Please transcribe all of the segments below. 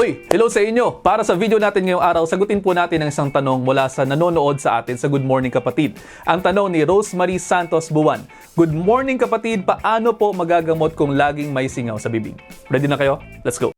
Uy, hello sa inyo! Para sa video natin ngayong araw, sagutin po natin ang isang tanong mula sa nanonood sa atin sa Good Morning Kapatid. Ang tanong ni Rosemary Santos Buwan. Good morning kapatid, paano po magagamot kung laging may singaw sa bibig? Ready na kayo? Let's go!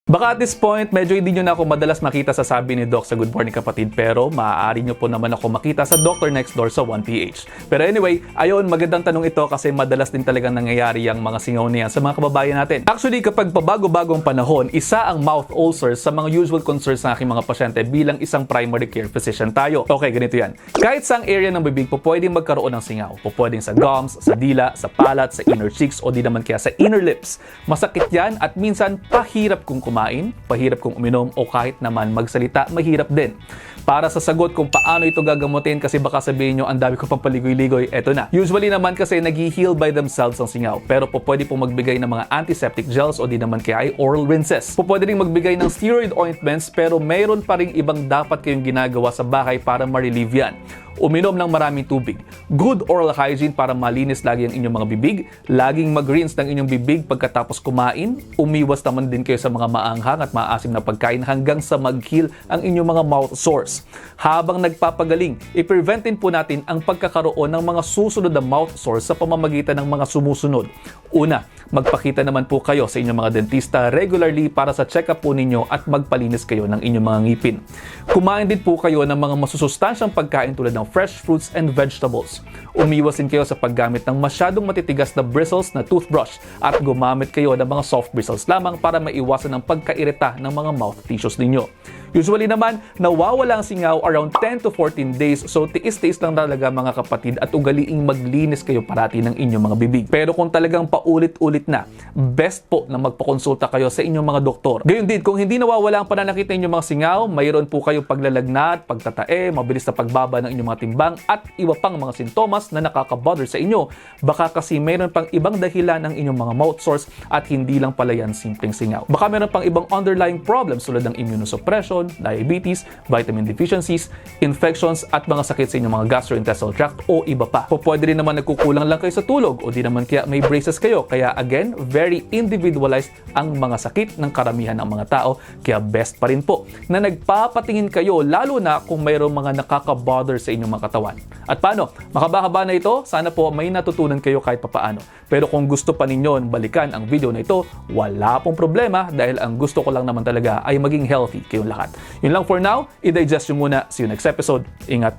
Baka at this point, medyo hindi nyo na ako madalas makita sa sabi ni Doc sa Good Morning Kapatid, pero maaari nyo po naman ako makita sa Doctor Next Door sa 1PH. Pero anyway, ayun, magandang tanong ito kasi madalas din talagang nangyayari ang mga singaw niyan sa mga kababayan natin. Actually, kapag pabago-bagong panahon, isa ang mouth ulcers sa mga usual concerns ng aking mga pasyente bilang isang primary care physician tayo. Okay, ganito yan. Kahit saang area ng bibig po pwedeng magkaroon ng singaw. Po pwedeng sa gums, sa dila, sa palat, sa inner cheeks o di naman kaya sa inner lips. Masakit yan at minsan pahirap kung kumain, pahirap kung uminom o kahit naman magsalita, mahirap din. Para sa sagot kung paano ito gagamutin, kasi baka sabihin nyo ang dami ko pang paligoy-ligoy, eto na. Usually naman kasi nag-heal by themselves ang singaw, pero po pwede pong magbigay ng mga antiseptic gels o di naman kaya ay oral rinses. Po pwede rin magbigay ng steroid ointments, pero mayroon pa rin ibang dapat kayong ginagawa sa bahay para ma-relieve yan. Uminom ng maraming tubig. Good oral hygiene para malinis lagi ang inyong mga bibig. Laging mag-rinse ng inyong bibig pagkatapos kumain. Umiwas naman din kayo sa mga maanghang at maasim na pagkain hanggang sa mag-heal ang inyong mga mouth sores. Habang nagpapagaling, i-preventin po natin ang pagkakaroon ng mga susunod na mouth sores sa pamamagitan ng mga sumusunod. Una, magpakita naman po kayo sa inyong mga dentista regularly para sa check-up po ninyo at magpalinis kayo ng inyong mga ngipin. Kumain din po kayo ng mga masusustansyang pagkain tulad ng fresh fruits and vegetables. Umiwas din kayo sa paggamit ng masyadong matitigas na bristles na toothbrush at gumamit kayo ng mga soft bristles lamang para maiwasan ang pagkairita ng mga mouth tissues ninyo. Usually naman, nawawala ang singaw around 10 to 14 days, so tiis-tiis lang talaga mga kapatid at ugaliing maglinis kayo parati ng inyong mga bibig. Pero kung talagang paulit-ulit na, best po na magpakonsulta kayo sa inyong mga doktor. Gayun din, kung hindi nawawala ang pananakit ng inyong mga singaw, mayroon po kayo paglalagnat, pagtatae, mabilis na pagbaba ng inyong mga timbang at iba pang mga sintomas na nakaka-bother sa inyo. Baka kasi mayroon pang ibang dahilan ng inyong mga mouth sores at hindi lang pala yan simpleng singaw. Baka mayroon pang ibang underlying problems tulad ng immunosuppression, diabetes, vitamin deficiencies, infections at mga sakit sa inyong mga gastrointestinal tract o iba pa. O pwede rin naman nagkukulang lang kayo sa tulog o di naman kaya may braces kayo. Kaya again, very individualized ang mga sakit ng karamihan ng mga tao. Kaya best pa rin po na nagpapatingin kayo lalo na kung mayroong mga nakaka-bother sa inyong mga katawan. At paano? Makabahaba na ito? Sana po may natutunan kayo kahit papaano. Pero kung gusto pa ninyo balikan ang video na ito, wala pong problema dahil ang gusto ko lang naman talaga ay maging healthy kayong lahat. Yun lang for now, i-digest nyo muna. See you next episode. Ingat,